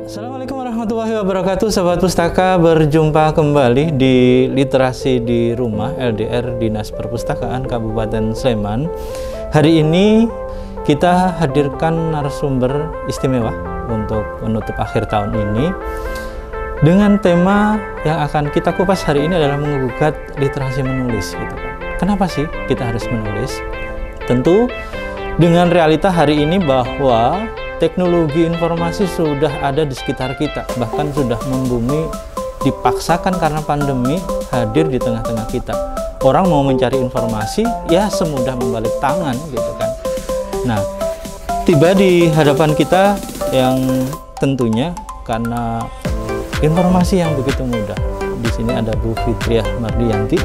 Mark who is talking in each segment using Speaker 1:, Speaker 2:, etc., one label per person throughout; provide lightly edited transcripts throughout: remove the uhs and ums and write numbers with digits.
Speaker 1: Assalamualaikum warahmatullahi wabarakatuh, Sahabat Pustaka. Berjumpa kembali di Literasi di Rumah LDR Dinas Perpustakaan Kabupaten Sleman. Hari ini kita hadirkan narasumber istimewa untuk menutup akhir tahun ini dengan tema yang akan kita kupas hari ini adalah menggugat literasi menulis gitu kan. Kenapa sih kita harus menulis? Tentu dengan realita hari ini bahwa teknologi informasi sudah ada di sekitar kita, bahkan sudah membumi, dipaksakan karena pandemi hadir di tengah-tengah kita. Orang mau mencari informasi ya semudah membalik tangan gitu kan. Nah, tiba di hadapan kita yang tentunya karena informasi yang begitu mudah. Di sini ada Bu Fitriah Mardiyanti.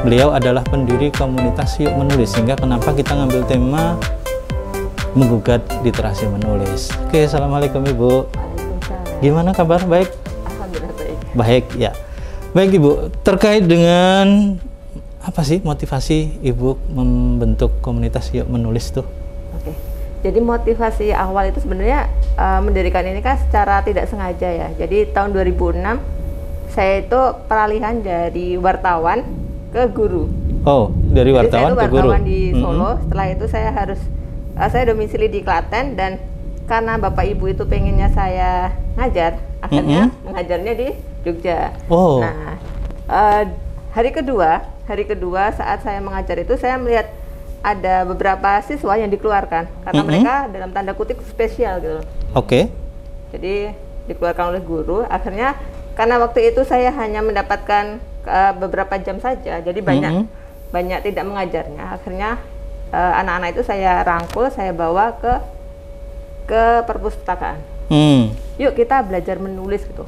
Speaker 1: Beliau adalah pendiri komunitas Yuk Menulis, sehingga kenapa kita ngambil tema menggugat literasi menulis. Oke, Assalamualaikum Ibu. Gimana kabar? Baik?
Speaker 2: Alhamdulillah baik.
Speaker 1: Baik, ya. Baik Ibu, terkait dengan apa sih motivasi Ibu membentuk komunitas Yuk Menulis tuh?
Speaker 2: Oke, jadi motivasi awal itu sebenarnya mendirikan ini kan secara tidak sengaja ya. Jadi tahun 2006 saya itu peralihan dari wartawan ke guru.
Speaker 1: Oh, dari wartawan ke guru.
Speaker 2: Wartawan di Solo. Setelah itu saya domisili di Klaten, dan karena bapak ibu itu pengennya saya ngajar, akhirnya mengajarnya di Jogja.
Speaker 1: Oh.
Speaker 2: Nah, hari kedua saat saya mengajar itu saya melihat ada beberapa siswa yang dikeluarkan karena mereka dalam tanda kutip spesial gitu.
Speaker 1: Oke.
Speaker 2: Jadi dikeluarkan oleh guru. Akhirnya karena waktu itu saya hanya mendapatkan beberapa jam saja, jadi banyak tidak mengajarnya. Akhirnya anak-anak itu saya rangkul, saya bawa ke perpustakaan. Yuk kita belajar menulis gitu.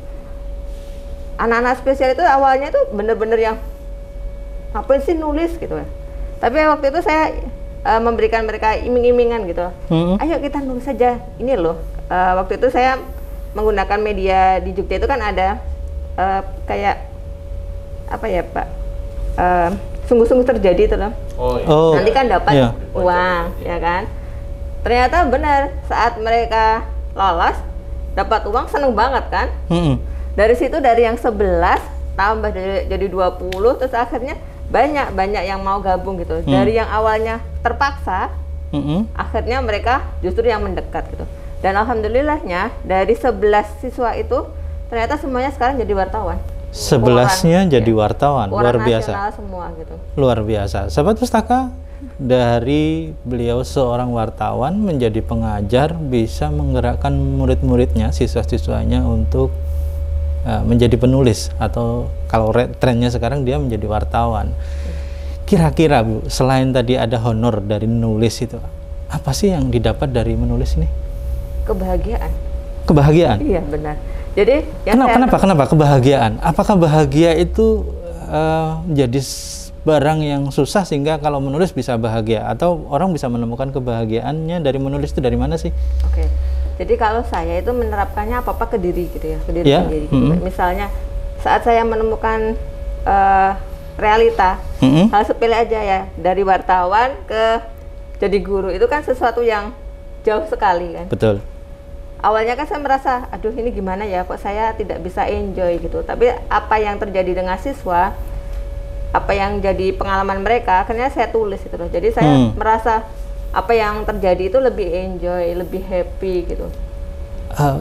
Speaker 2: Anak-anak spesial itu awalnya itu bener-bener yang apa sih nulis gitu ya. Tapi waktu itu saya memberikan mereka iming-imingan gitu. Ayo kita nulis saja. Ini loh. Waktu itu saya menggunakan media di Jogja itu kan ada kayak apa ya Pak? Sungguh-sungguh terjadi itu loh.
Speaker 1: Oh, iya.
Speaker 2: Nanti kan dapat uang, ya kan? Ternyata benar, saat mereka lolos dapat uang, seneng banget kan? Dari situ dari yang 11 tambah jadi 20, terus akhirnya banyak yang mau gabung gitu. Dari yang awalnya terpaksa, akhirnya mereka justru yang mendekat gitu. Dan alhamdulillahnya dari 11 siswa itu ternyata semuanya sekarang jadi wartawan.
Speaker 1: 11-nya jadi wartawan, luar biasa.
Speaker 2: Semua gitu.
Speaker 1: Luar biasa. Sahabat Pustaka, dari beliau seorang wartawan menjadi pengajar, bisa menggerakkan murid-muridnya, siswa-siswanya untuk menjadi penulis, atau kalau trennya sekarang dia menjadi wartawan. Kira-kira Bu, selain tadi ada honor dari menulis itu, apa sih yang didapat dari menulis ini?
Speaker 2: Kebahagiaan.
Speaker 1: Kebahagiaan?
Speaker 2: Iya benar. Jadi
Speaker 1: kenapa kebahagiaan? Apakah bahagia itu menjadi barang yang susah sehingga kalau menulis bisa bahagia, atau orang bisa menemukan kebahagiaannya dari menulis itu dari mana sih?
Speaker 2: Oke. Jadi kalau saya itu menerapkannya apa-apa ke diri gitu ya, ke diri sendiri. Gitu. Misalnya saat saya menemukan realita, hal sepele aja ya, dari wartawan ke jadi guru itu kan sesuatu yang jauh sekali kan. Betul. Awalnya kan saya merasa, aduh ini gimana ya, kok saya tidak bisa enjoy gitu. Tapi apa yang terjadi dengan siswa, apa yang jadi pengalaman mereka, akhirnya saya tulis gitu loh. Jadi saya merasa apa yang terjadi itu lebih enjoy, lebih happy gitu.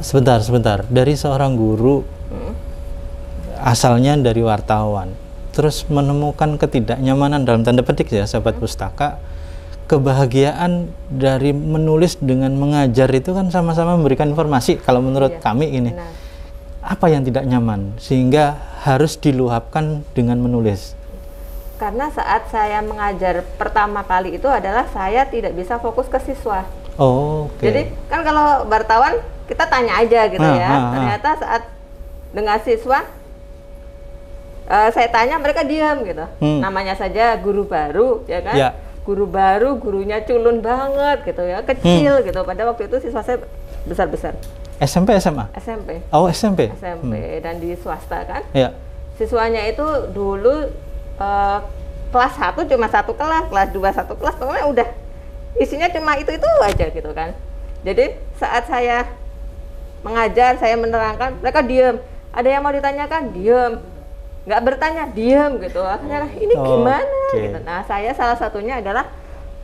Speaker 1: Sebentar. Dari seorang guru, asalnya dari wartawan, terus menemukan ketidaknyamanan dalam tanda petik ya, sahabat pustaka. Kebahagiaan dari menulis dengan mengajar itu kan sama-sama memberikan informasi. Kalau menurut kami ini, apa yang tidak nyaman sehingga harus diluapkan dengan menulis?
Speaker 2: Karena saat saya mengajar pertama kali itu adalah saya tidak bisa fokus ke siswa. Jadi kan kalau wartawan kita tanya aja gitu ya. Ternyata saat dengan siswa saya tanya, mereka diam gitu. Namanya saja guru baru, ya kan? Guru baru, gurunya culun banget gitu ya, kecil gitu. Pada waktu itu siswa saya besar-besar.
Speaker 1: SMP, SMA?
Speaker 2: SMP.
Speaker 1: Oh, SMP?
Speaker 2: SMP, dan di swasta kan.
Speaker 1: Siswanya
Speaker 2: itu dulu kelas 1 cuma satu kelas, kelas 2 satu kelas, pokoknya udah isinya cuma itu aja gitu kan. Jadi saat saya mengajar, saya menerangkan, mereka diem. Ada yang mau ditanyakan, diem. Nggak bertanya, diem gitu. Akhirnya ini gimana? Gitu. Nah, saya salah satunya adalah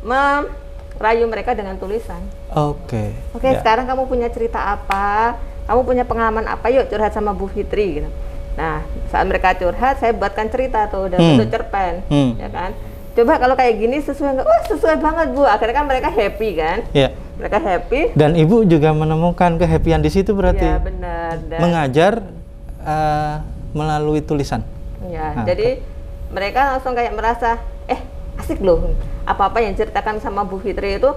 Speaker 2: merayu mereka dengan tulisan. Oke, sekarang kamu punya cerita apa? Kamu punya pengalaman apa? Yuk curhat sama Bu Fitri gitu. Nah, saat mereka curhat, saya buatkan cerita tuh dalam bentuk cerpen, ya kan? Coba kalau kayak gini sesuai nggak? Wah, sesuai banget Bu. Akhirnya kan mereka happy kan? Iya. Mereka happy.
Speaker 1: Dan Ibu juga menemukan kehappyan di situ berarti?
Speaker 2: Iya, benar.
Speaker 1: Mengajar melalui tulisan.
Speaker 2: Ya, jadi mereka langsung kayak merasa, asik loh. Apa-apa yang ceritakan sama Bu Fitri itu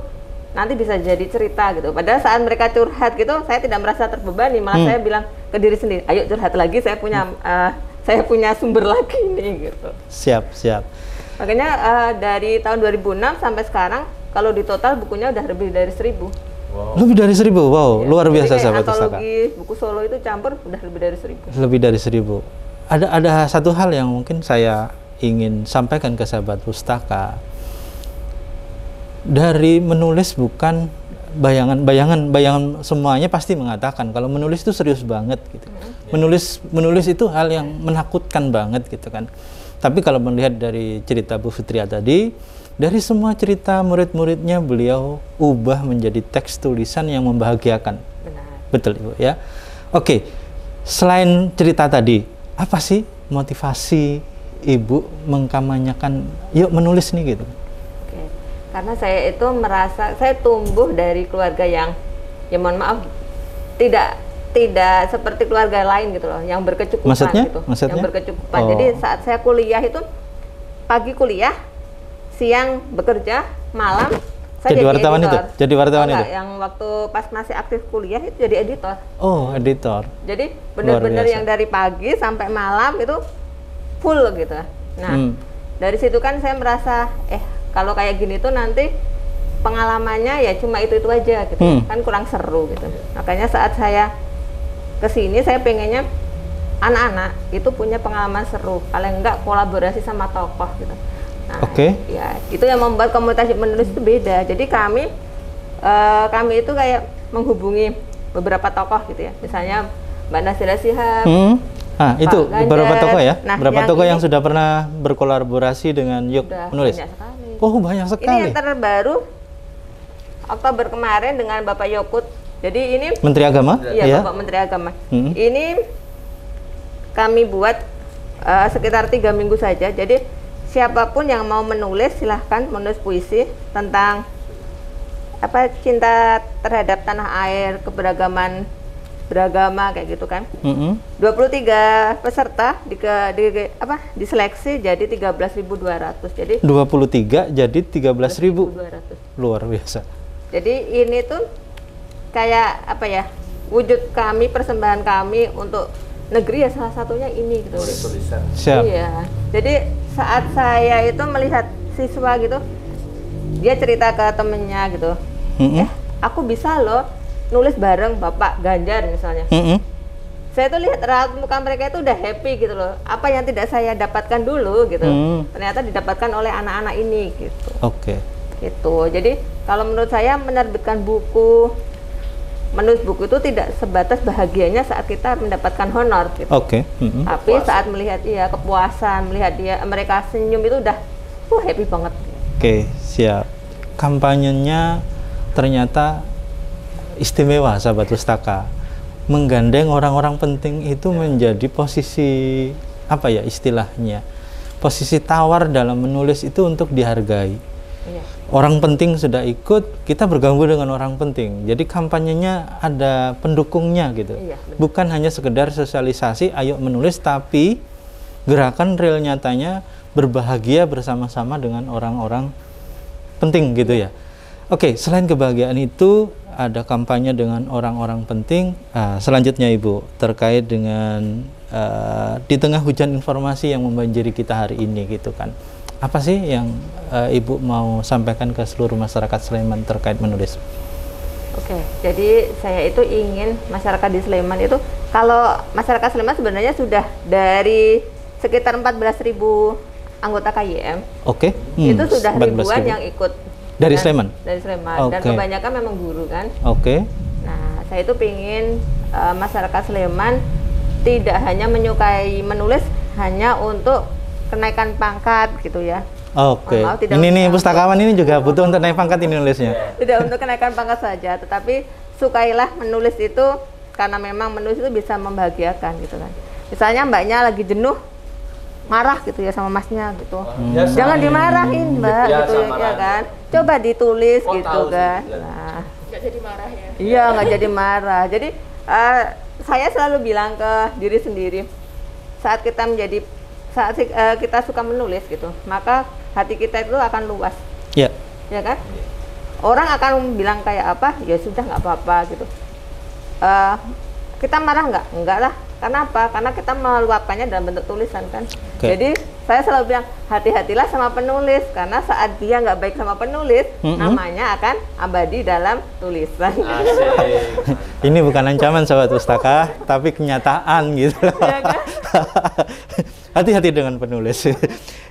Speaker 2: nanti bisa jadi cerita gitu. Padahal saat mereka curhat gitu, saya tidak merasa terbebani. Malah saya bilang ke diri sendiri, ayo curhat lagi. Saya punya sumber lagi nih gitu.
Speaker 1: Siap.
Speaker 2: Makanya dari tahun 2006 sampai sekarang, kalau di total bukunya udah lebih dari 1000.
Speaker 1: Wow. Lebih dari 1000, wow, ya, luar biasa sahabat pustaka.
Speaker 2: Antologi buku solo itu campur udah lebih dari 1000.
Speaker 1: Lebih dari 1000. Ada satu hal yang mungkin saya ingin sampaikan ke sahabat pustaka. Dari menulis bukan bayangan semuanya pasti mengatakan kalau menulis itu serius banget gitu. Menulis itu hal yang menakutkan banget gitu kan. Tapi kalau melihat dari cerita Bu Fitri tadi, dari semua cerita murid-muridnya beliau ubah menjadi teks tulisan yang membahagiakan.
Speaker 2: Benar.
Speaker 1: Betul Ibu ya. Oke, selain cerita tadi, apa sih motivasi Ibu mengkampanyekan yuk menulis nih gitu?
Speaker 2: Oke. Karena saya itu merasa saya tumbuh dari keluarga yang ya mohon maaf tidak seperti keluarga lain gitu loh, yang berkecukupan.
Speaker 1: Maksudnya?
Speaker 2: Yang berkecukupan. Jadi saat saya kuliah itu pagi kuliah, siang bekerja, malam saya
Speaker 1: jadi wartawan editor. Jadi wartawan itu?
Speaker 2: Yang waktu pas masih aktif kuliah itu jadi editor.
Speaker 1: Oh, editor.
Speaker 2: Jadi benar-benar yang dari pagi sampai malam itu full gitu. Nah, dari situ kan saya merasa kalau kayak gini tuh nanti pengalamannya ya cuma itu aja gitu. Kan kurang seru gitu. Makanya saat saya kesini saya pengennya anak-anak itu punya pengalaman seru, paling enggak kolaborasi sama tokoh gitu. Nah, ya itu yang membuat komunitas menulis itu beda. Jadi kami itu kayak menghubungi beberapa tokoh gitu ya, misalnya Mbak Nazila Shihab.
Speaker 1: Itu beberapa tokoh ya, beberapa tokoh yang sudah pernah berkolaborasi dengan Yuk Menulis.
Speaker 2: Banyak sekali.
Speaker 1: Oh, banyak sekali.
Speaker 2: Ini yang terbaru Oktober kemarin dengan Bapak Yokut. Jadi ini
Speaker 1: Menteri Agama?
Speaker 2: Iya, Bapak Menteri Agama. Ini kami buat sekitar 3 minggu saja. Jadi siapapun yang mau menulis silahkan menulis puisi tentang cinta terhadap tanah air, keberagaman beragama kayak gitu kan. 23 peserta diseleksi jadi 13.200. Jadi
Speaker 1: 23 jadi 13.200. Luar biasa.
Speaker 2: Jadi ini tuh kayak wujud kami, persembahan kami untuk negeri ya, salah satunya ini gitu.
Speaker 1: Siap.
Speaker 2: Iya. Jadi saat saya itu melihat siswa gitu, dia cerita ke temennya gitu, aku bisa loh nulis bareng Bapak Ganjar misalnya. Saya tuh lihat raut muka mereka itu udah happy gitu loh. Apa yang tidak saya dapatkan dulu gitu, ternyata didapatkan oleh anak-anak ini gitu. Gitu. Jadi kalau menurut saya menerbitkan buku, menulis buku itu tidak sebatas bahagianya saat kita mendapatkan honor gitu. Tapi saat melihat kepuasan, melihat mereka senyum itu udah happy banget.
Speaker 1: Siap. Kampanyenya ternyata istimewa sahabat pustaka. Menggandeng orang-orang penting itu menjadi posisi istilahnya? Posisi tawar dalam menulis itu untuk dihargai. Orang penting sudah ikut, kita bergabung dengan orang penting. Jadi kampanyenya ada pendukungnya gitu. Bukan hanya sekedar sosialisasi, ayo menulis, tapi gerakan real nyatanya berbahagia bersama-sama dengan orang-orang penting gitu ya. Selain kebahagiaan itu, ada kampanye dengan orang-orang penting. Selanjutnya Ibu, terkait dengan di tengah hujan informasi yang membanjiri kita hari ini gitu kan. Apa sih yang Ibu mau sampaikan ke seluruh masyarakat Sleman terkait menulis?
Speaker 2: Jadi saya itu ingin masyarakat di Sleman itu, kalau masyarakat Sleman sebenarnya sudah dari sekitar 14.000 anggota KYM. Itu sudah ribuan yang ikut. Dari Sleman? Dari Sleman. Dan kebanyakan memang guru kan. Nah, saya itu ingin masyarakat Sleman tidak hanya menyukai menulis hanya untuk kenaikan pangkat gitu ya.
Speaker 1: Oke. Ini nih pustakawan ini juga butuh untuk naik pangkat ini nulisnya.
Speaker 2: Tidak untuk kenaikan pangkat saja, tetapi sukailah menulis itu karena memang menulis itu bisa membahagiakan gitu kan. Misalnya mbaknya lagi jenuh, marah gitu ya sama masnya gitu. Jangan dimarahin mbak gitu ya kan. Coba ditulis gitu kan. Nah,
Speaker 3: nggak jadi marah ya?
Speaker 2: Iya, nggak jadi marah. Jadi saya selalu bilang ke diri sendiri, saat kita suka menulis gitu, maka hati kita itu akan luas.
Speaker 1: Iya.
Speaker 2: Ya kan? Orang akan bilang kayak apa, ya sudah nggak apa-apa gitu. Kita marah nggak? Enggak lah. Karena apa? Karena kita meluapkannya dalam bentuk tulisan kan. Jadi saya selalu bilang hati-hatilah sama penulis, karena saat dia nggak baik sama penulis, namanya akan abadi dalam tulisan.
Speaker 1: Ini bukan ancaman sahabat pustaka, tapi kenyataan gitu.
Speaker 2: Ya kan?
Speaker 1: Hati-hati dengan penulis.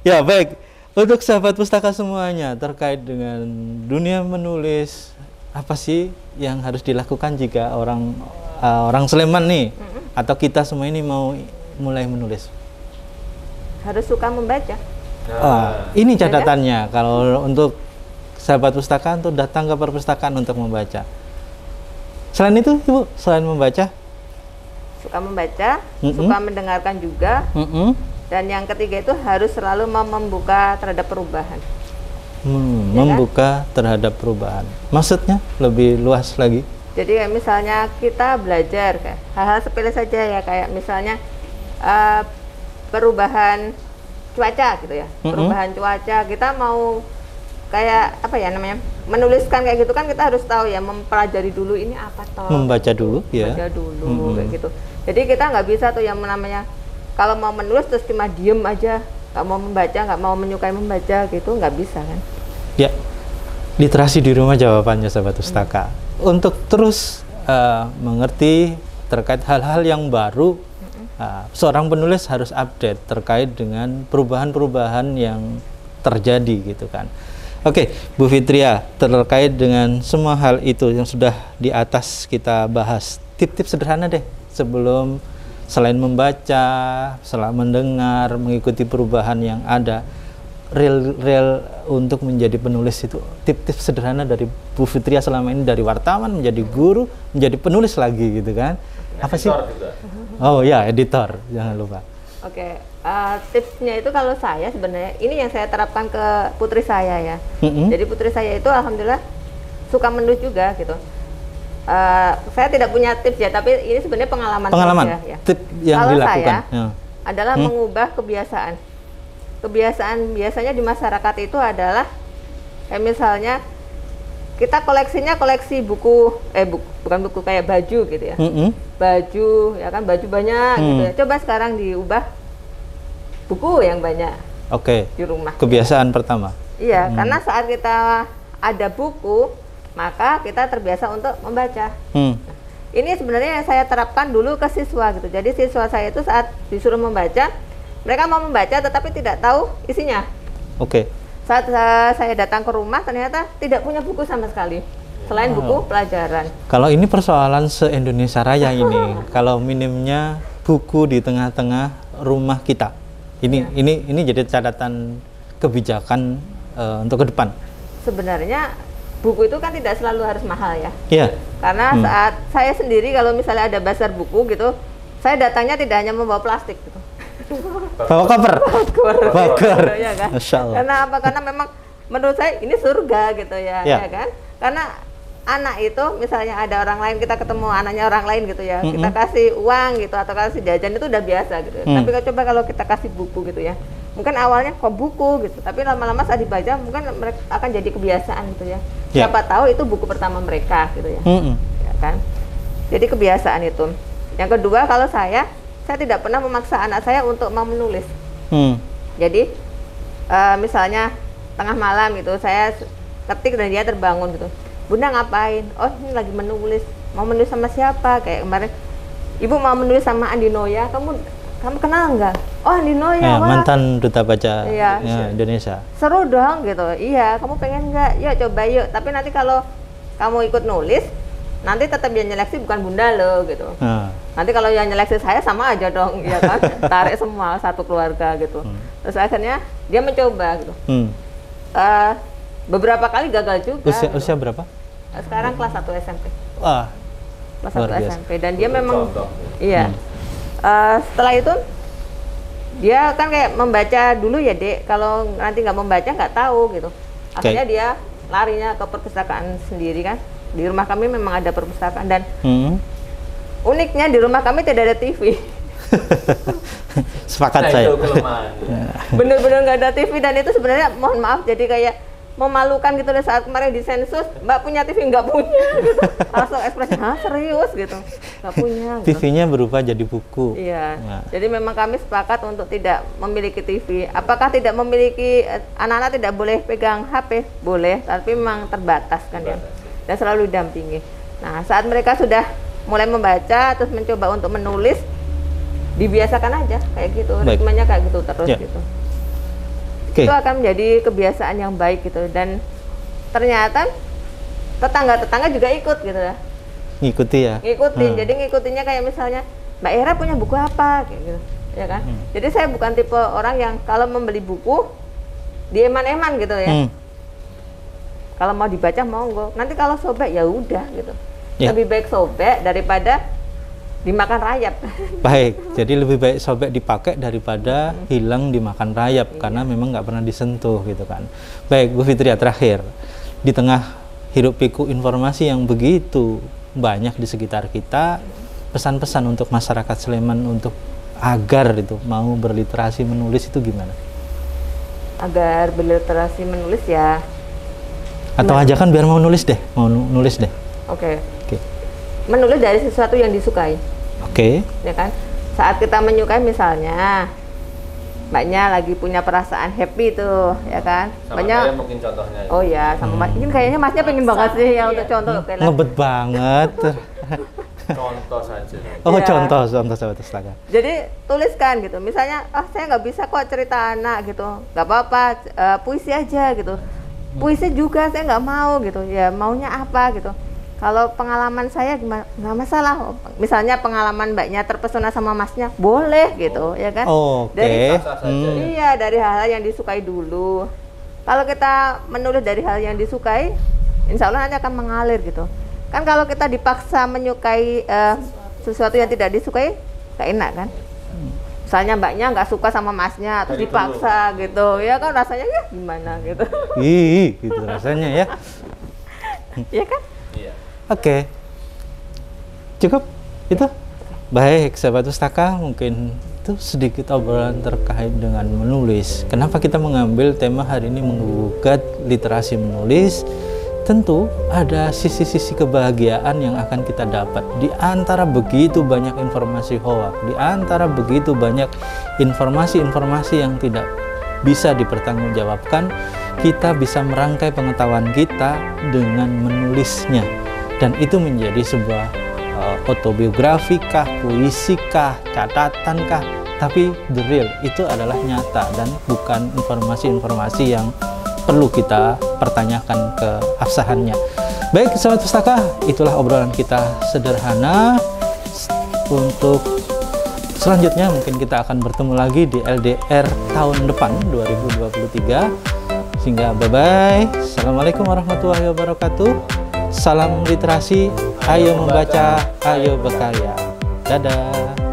Speaker 1: Ya baik, untuk sahabat pustaka semuanya terkait dengan dunia menulis, apa sih yang harus dilakukan jika orang Sleman nih atau kita semua ini mau mulai menulis?
Speaker 2: Harus suka membaca.
Speaker 1: Ini catatannya kalau untuk sahabat pustaka untuk datang ke perpustakaan untuk membaca. Selain itu, Ibu, selain membaca,
Speaker 2: suka membaca, suka mendengarkan juga, dan yang ketiga itu harus selalu mau membuka terhadap perubahan.
Speaker 1: Membuka terhadap perubahan. Maksudnya lebih luas lagi.
Speaker 2: Jadi kayak misalnya kita belajar kayak hal-hal sepele saja ya, kayak misalnya perubahan cuaca gitu ya. Perubahan cuaca, kita mau kayak apa ya namanya? Menuliskan kayak gitu kan kita harus tahu ya, mempelajari dulu ini apa toh.
Speaker 1: Membaca dulu ya.
Speaker 2: Membaca dulu kayak gitu. Jadi kita nggak bisa tuh yang namanya kalau mau menulis terus cuma diem aja, nggak mau membaca, nggak mau menyukai membaca gitu, nggak bisa kan. Ya,
Speaker 1: literasi di rumah jawabannya sahabat pustaka. Untuk terus mengerti terkait hal-hal yang baru, seorang penulis harus update terkait dengan perubahan-perubahan yang terjadi gitu kan. Oke, Bu Fitria, terkait dengan semua hal itu yang sudah di atas kita bahas, tip-tip sederhana deh sebelum selain membaca, selain mendengar, mengikuti perubahan yang ada, real untuk menjadi penulis itu tips sederhana dari Bu Fitria selama ini, dari wartawan menjadi guru menjadi penulis lagi gitu kan. Apa sih? Juga. Oh ya, editor, jangan lupa.
Speaker 2: Oke, tipsnya itu kalau saya sebenarnya ini yang saya terapkan ke putri saya ya. Jadi putri saya itu alhamdulillah suka menulis juga gitu. Saya tidak punya tips ya, tapi ini sebenarnya pengalaman saya ya.
Speaker 1: Tip yang
Speaker 2: kalau
Speaker 1: dilakukan
Speaker 2: saya adalah mengubah kebiasaan biasanya di masyarakat itu adalah kayak misalnya kita koleksi buku, bukan buku, kayak baju gitu ya. Baju ya kan, baju banyak gitu ya. Coba sekarang diubah buku yang banyak. Di rumah.
Speaker 1: Kebiasaan pertama.
Speaker 2: Iya, karena saat kita ada buku, maka kita terbiasa untuk membaca. Ini sebenarnya yang saya terapkan dulu ke siswa gitu. Jadi siswa saya itu saat disuruh membaca, mereka mau membaca tetapi tidak tahu isinya. Saat saya datang ke rumah ternyata tidak punya buku sama sekali selain buku pelajaran.
Speaker 1: Kalau ini persoalan se-Indonesia Raya ini, kalau minimnya buku di tengah-tengah rumah kita. Ini jadi catatan kebijakan untuk ke depan.
Speaker 2: Sebenarnya buku itu kan tidak selalu harus mahal ya.
Speaker 1: Iya.
Speaker 2: Karena saat saya sendiri kalau misalnya ada bazar buku gitu, saya datangnya tidak hanya membawa plastik gitu.
Speaker 1: Bawa koper.
Speaker 2: Ya kan? Karena apa? Karena memang menurut saya ini surga gitu ya, ya kan? Karena anak itu misalnya ada orang lain, kita ketemu anaknya orang lain gitu ya, kita kasih uang gitu atau kasih jajan itu udah biasa gitu. Tapi coba kalau kita kasih buku gitu ya, mungkin awalnya kok buku gitu, tapi lama-lama saat dibaca mungkin mereka akan jadi kebiasaan gitu ya. Siapa tahu itu buku pertama mereka gitu ya, ya kan? Jadi kebiasaan itu. Yang kedua, kalau saya tidak pernah memaksa anak saya untuk mau menulis. Jadi misalnya tengah malam gitu, saya ketik dan dia terbangun gitu. Bunda ngapain? Oh ini lagi menulis. Mau menulis sama siapa? Kayak kemarin, Ibu mau menulis sama Andi Noya. Kamu kenal nggak? Oh Andi Noya,
Speaker 1: mantan duta baca Indonesia.
Speaker 2: Seru dong gitu. Iya, kamu pengen nggak? Yuk coba yuk. Tapi nanti kalau kamu ikut nulis, nanti tetap yang nyeleksi bukan bunda loh gitu. Nanti kalau yang nyeleksi saya sama aja dong, ya kan? Tarik semua satu keluarga gitu. Terus akhirnya dia mencoba gitu. Beberapa kali gagal juga.
Speaker 1: Usia berapa?
Speaker 2: Sekarang kelas 1 SMP.
Speaker 1: Wah,
Speaker 2: kelas 1 SMP, dan dia memang iya. Setelah itu dia kan kayak membaca dulu ya Dek, kalau nanti nggak membaca nggak tahu gitu. Akhirnya dia larinya ke perpustakaan sendiri kan. Di rumah kami memang ada perpustakaan, dan uniknya di rumah kami tidak ada TV.
Speaker 1: Sepakat saya.
Speaker 2: Bener-bener nggak ada TV, dan itu sebenarnya mohon maaf jadi kayak memalukan gitu deh. Saat kemarin di sensus, Mbak punya TV? Nggak punya gitu. Langsung ekspresi, hah serius gitu, nggak punya gitu.
Speaker 1: TV-nya berubah jadi buku.
Speaker 2: Iya, jadi memang kami sepakat untuk tidak memiliki TV. Apakah tidak memiliki, anak-anak tidak boleh pegang HP? Boleh, tapi memang terbatas kan ya, dan selalu didampingi. Nah, saat mereka sudah mulai membaca, terus mencoba untuk menulis, dibiasakan aja kayak gitu, ritmenya kayak gitu terus gitu. Itu akan menjadi kebiasaan yang baik gitu, dan ternyata tetangga-tetangga juga ikut gitu ya.
Speaker 1: Ngikuti ya?
Speaker 2: Ngikutin, jadi ngikutinnya kayak misalnya, Mbak Era punya buku apa? Kayak gitu, ya kan? Jadi saya bukan tipe orang yang kalau membeli buku, dieman-eman gitu ya. Kalau mau dibaca monggo, nanti kalau sobek ya udah gitu. Lebih baik sobek daripada dimakan rayap.
Speaker 1: Baik, jadi lebih baik sobek dipakai daripada hilang dimakan rayap, karena memang nggak pernah disentuh gitu kan. Baik, Bu Fitria, terakhir, di tengah hiruk pikuk informasi yang begitu banyak di sekitar kita, pesan-pesan untuk masyarakat Sleman untuk agar itu mau berliterasi menulis itu gimana? Agar berliterasi menulis ya, atau ajakan biar mau nulis deh,
Speaker 2: Oke. Menulis dari sesuatu yang disukai. Ya kan? Saat kita menyukai, misalnya Mbaknya lagi punya perasaan happy tuh, ya kan? Banyak mungkin contohnya. Oh ya, sama Mas. Ini kayaknya Masnya pengen banget sih ya untuk contoh.
Speaker 1: Ngebet banget.
Speaker 3: Contoh saja.
Speaker 1: Oh, contoh sahabat pustaka.
Speaker 2: Jadi tuliskan gitu. Misalnya, saya nggak bisa kok cerita anak gitu. Nggak apa-apa, puisi aja gitu. Puisi juga saya nggak mau gitu. Ya maunya apa gitu. Kalau pengalaman saya gimana? Nggak masalah. Misalnya pengalaman Mbaknya terpesona sama Masnya, boleh gitu, ya kan? Iya, dari hal-hal yang disukai dulu. Kalau kita menulis dari hal yang disukai, insya Allah nanti akan mengalir gitu. Kan kalau kita dipaksa menyukai sesuatu yang tidak disukai, nggak enak kan? Misalnya Mbaknya nggak suka sama Masnya, terus dipaksa gitu, ya kan rasanya ya gimana gitu.
Speaker 1: Gitu rasanya ya.
Speaker 2: Iya kan?
Speaker 1: Oke. Cukup itu. Baik, sahabat pustaka, mungkin itu sedikit obrolan terkait dengan menulis. Kenapa kita mengambil tema hari ini menggugat literasi menulis? Tentu ada sisi-sisi kebahagiaan yang akan kita dapat di antara begitu banyak informasi hoak, di antara begitu banyak informasi-informasi yang tidak bisa dipertanggungjawabkan. Kita bisa merangkai pengetahuan kita dengan menulisnya. Dan itu menjadi sebuah autobiografi kah, puisi kah, catatan kah, tapi the real itu adalah nyata dan bukan informasi-informasi yang perlu kita pertanyakan keabsahannya. Baik, sahabat pustaka, itulah obrolan kita sederhana. Untuk selanjutnya mungkin kita akan bertemu lagi di LDR tahun depan 2023. Sehingga bye-bye. Assalamualaikum warahmatullahi wabarakatuh. Salam literasi, ayo membaca, ayo berkarya. Dadah.